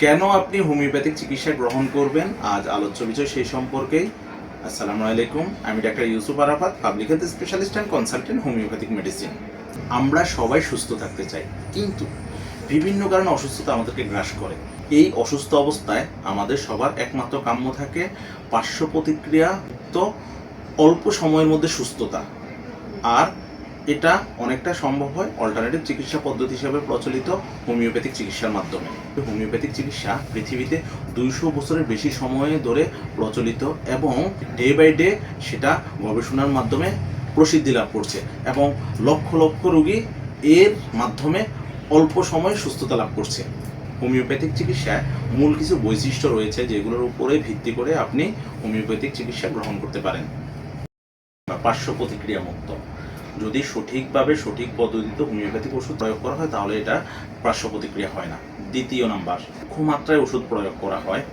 কেন আপনি হোমিওপ্যাথিক চিকিৎসা গ্রহণ করবেন, আজ আলোচ্য বিষয় সেই সম্পর্কেই। আসসালামু আলাইকুম, আমি doctor Yusuf Arafat, public health specialist and consultant, homeopathic medicine. আমরা সবাই সুস্থ থাকতে চাই, কিন্তু বিভিন্ন কারণে অসুস্থতা আমাদেরকে গ্রাস করে। এই অসুস্থ অবস্থায় আমাদের সবার একমাত্র কাম্য থাকে পার্শ্ব প্রতিক্রিয়াযুক্ত অল্প সময়ের মধ্যে সুস্থতা। আর এটা অনেকটা সম্ভব হয় অল্টারনেটিভ চিকিৎসা পদ্ধতি হিসেবে প্রচলিত হোমিওপ্যাথিক চিকিৎসার মাধ্যমে। হোমিওপ্যাথিক চিকিৎসা পৃথিবীতে 200 বছরের বেশি সময় ধরে প্রচলিত এবং ডে বাই ডে সেটা গবেষণার মাধ্যমে প্রসিদ্ধি লাভ করছে এবং লক্ষ লক্ষ রোগী এর মাধ্যমে অল্প সময়ে সুস্থতা লাভ করছে। হোমিওপ্যাথিক চিকিৎসায় মূল কিছু বৈশিষ্ট্য রয়েছে যেগুলোর উপরে ভিত্তি করে আপনি হোমিওপ্যাথিক চিকিৎসা গ্রহণ করতে পারেন। পার্শ্ব প্রতিক্রিয়া মুক্ত। যদি সঠিকভাবে সঠিক পদ্ধতিতে হোমিওপ্যাথিক ওষুধ প্রয়োগ করা হয় তাহলে এটা পার্শ্ব প্রতিক্রিয়া হয় না। দ্বিতীয় নাম্বার, বহুমাত্রায় ওষুধ প্রয়োগ করা হয়।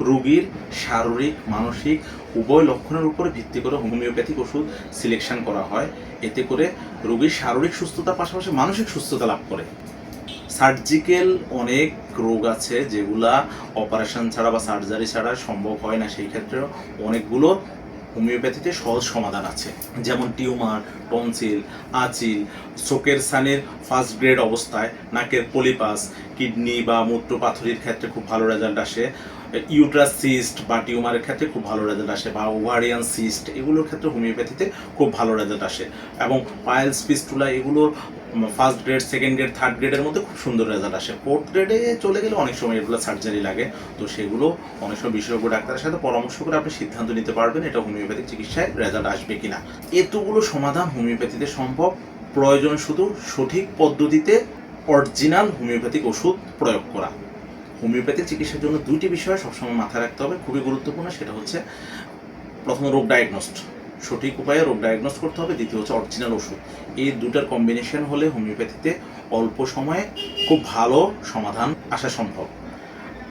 রোগীর শারীরিক মানসিক উভয় লক্ষণের উপরে ভিত্তি করে হোমিওপ্যাথিক ওষুধ সিলেকশন করা হয়। এতে করে রোগীর শারীরিক সুস্থতার পাশাপাশি মানসিক সুস্থতা লাভ করে। সার্জিক্যাল অনেক রোগ আছে যেগুলা অপারেশন ছাড়া বা সার্জারি ছাড়া সম্ভব হয় না, সেই ক্ষেত্রে অনেকগুলো হোমিওপ্যাথিতে সহজ সমাধান আছে, যেমন টিউমার, টনসিল, আচিল, চোখের সানের ফার্স্ট গ্রেড অবস্থায়, নাকের পলিপাস, কিডনি বা মূত্র পাথরির ক্ষেত্রে খুব ভালো রেজাল্ট আসে, ইউট্রাস সিস্ট বা টিউমারের ক্ষেত্রে খুব ভালো রেজাল্ট আসে, বা ওভারিয়ান সিস্ট এগুলোর ক্ষেত্রে হোমিওপ্যাথিতে খুব ভালো রেজাল্ট আসে, এবং পাইলস ফিস্টুলা এগুলোর first grade, second grade, third গ্রেডের মধ্যে খুব সুন্দর রেজাল্ট আসে। ফোর্থ গ্রেডে চলে গেলে অনেক সময় এগুলো সার্জারি লাগে, তো সেগুলো অনেক সময় বিশেষজ্ঞ ডাক্তারের সাথে পরামর্শ করে আপনি সিদ্ধান্ত নিতে পারবেন এটা হোমিওপ্যাথিক চিকিৎসায় রেজাল্ট আসবে কিনা। এতগুলো সমাধান হোমিওপ্যাথিতে সম্ভব, প্রয়োজন শুধু সঠিক পদ্ধতিতে অরিজিনাল হোমিওপ্যাথিক ওষুধ প্রয়োগ করা। হোমিওপ্যাথিক চিকিৎসার জন্য দুইটি বিষয় সবসময় মাথায় রাখতে হবে, খুবই গুরুত্বপূর্ণ। সেটা হচ্ছে প্রথম রোগ ডায়াগনোস্ট, সঠিক উপায়ে রোগ ডায়াগনোস্ট করতে হবে। দ্বিতীয় হচ্ছে অরিজিনাল ওষুধ। এই দুটার কম্বিনেশন হলে হোমিওপ্যাথিতে অল্প সময়ে খুব ভালো সমাধান আসা সম্ভব।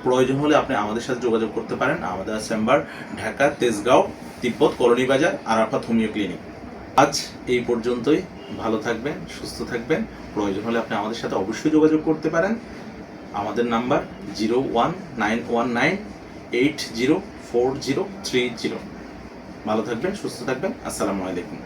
প্রয়োজন হলে আপনি আমাদের সাথে যোগাযোগ করতে পারেন। আমাদের চেম্বার ঢাকা, তেজগাঁও, তিব্বত, কলোনি বাজার, আরাফাত হোমিও ক্লিনিক। আজ এই পর্যন্তই। ভালো থাকবেন, সুস্থ থাকবেন। প্রয়োজন হলে আপনি আমাদের সাথে অবশ্যই যোগাযোগ করতে পারেন। আমাদের নাম্বার 01919804030। ভালো থাকবেন, সুস্থ থাকবেন। আসসালামু আলাইকুম।